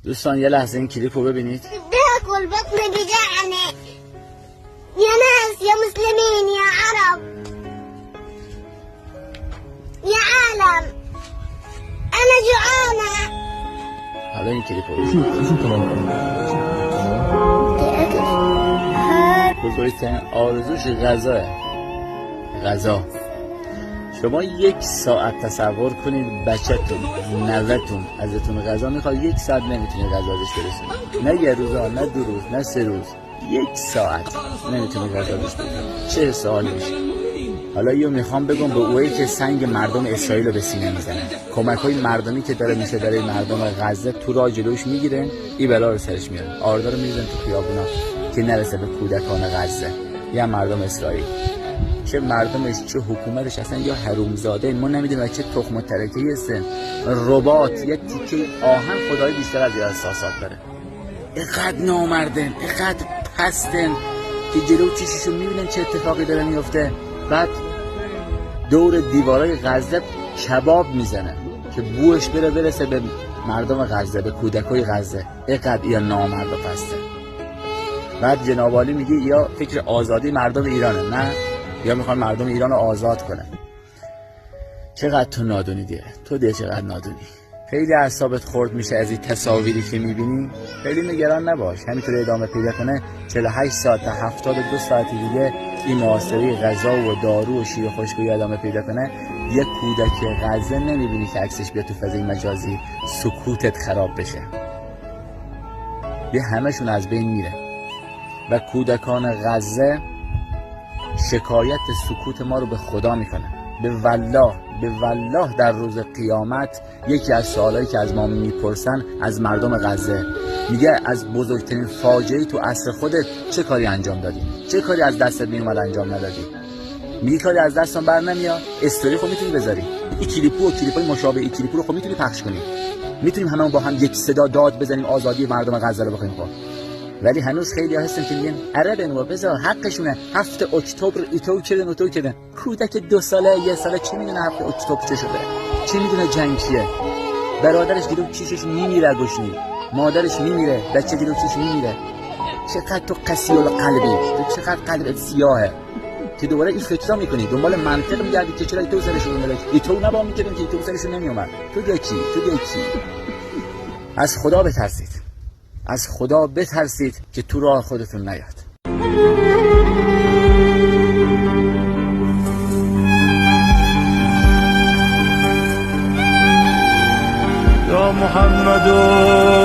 دوستان یه لحظه این کلیپ رو ببینید. بياكل بطن بجعني يا ناس يا مسلمين يا عرب يا عالم أنا جوعانة. حالا این کلیپ رو ببینید. بزرگترین آرزوش غذا. شما 1 ساعت تصور کنید بچه‌تون نوه‌تون ازتون غذا میخواد، 1 ساعت نمیتونید غذا ازش برسونید. نه یه روزا، نه 2 روز، نه 3 روز، 1 ساعت نمیتونید غذا ازش برسونید. چه سوال میشه؟ حالا اینو میخوام بگم به اویی که سنگ مردم اسرائیل رو به سینه میزنه. کمک‌های مردمی که داره میشه برای مردم غزه تو راه جلوش میگیرن، این بلا رو سرش میارن. آردا رو میریزن تو خیابونا که نرسه به کودکان غزه یا مردم اسرائیل. چه مردمش چه حکومتش اصلا یا حرومزاده، ما نمیدونیم چه تخم و ترکه‌ای هستن. ربات یه تیکه آهن خدای بیشتر از این احساسات داره. اینقدر نامردن، اینقدر پستن که جلو چششون میبینن چه اتفاقی داره میفته. بعد دور دیوارای غزه کباب میزنه که بوش برسه به مردم غزه، به کودکای غزه. اینقدر یا نامرد و پسته. بعد جناب عالی میگه یا فکر آزادی مردم ایرانه، نه یا میخوان مردم ایران رو آزاد کنن. چقدر تو نادونی دیگه، تو دیگه چقدر نادونی. خیلی اعصابت خورد میشه از این تصاویری که میبینی. خیلی نگران نباش، همینطور ادامه پیدا کنه 48 ساعت تا 72 ساعت دیگه این محاصره غذا و دارو و شیر خشکویی ادامه پیدا کنه. یه کودک غزه نمیبینی که عکسش بیاد تو فضای مجازی سکوتت خراب بشه. یه همشون از بین میره و کودکان غزه شکایت سکوت ما رو به خدا میکنه. به والله در روز قیامت یکی از سوالایی که از ما میپرسن از مردم غزه میگه از بزرگترین فاجعه تو عصر خودت چه کاری انجام دادی؟ چه کاری از دستت میومد انجام ندادی؟ میگه کاری از دستم بر نمیاد. استوری خب میتونی بذاری، این کلیپو و کلیپای مشابه این کلیپو رو خب میتونی پخش کنی. میتونیم هممون با هم یک صدا داد بزنیم آزادی مردم غزه رو بخوایم. خب ولی هنوز خیلی ها هستن که میگن آره بنو بذار حقشونه. 7 اکتبر ایتو کردن کودک 2 ساله 1 ساله چی میدونه 7 اکتبر چه شده؟ چی میدونه جنگ چیه؟ برادرش گلو چیشش میمیره گشنی، مادرش میمیره، بچه گلو چیش میمیره. چقدر تو قسی القلبی، تو چقدر قلبت سیاهه که دوباره این فکرا میکنی، دنبال منطق میگردی که چرا ایتو سرشون نمیاد. ایتو نبا میکردن که ایتو سرشون نمیومد. تو دیگه چی؟ از خدا بترسید، از خدا بترسید که تو راه خودتون نیاد. یا محمد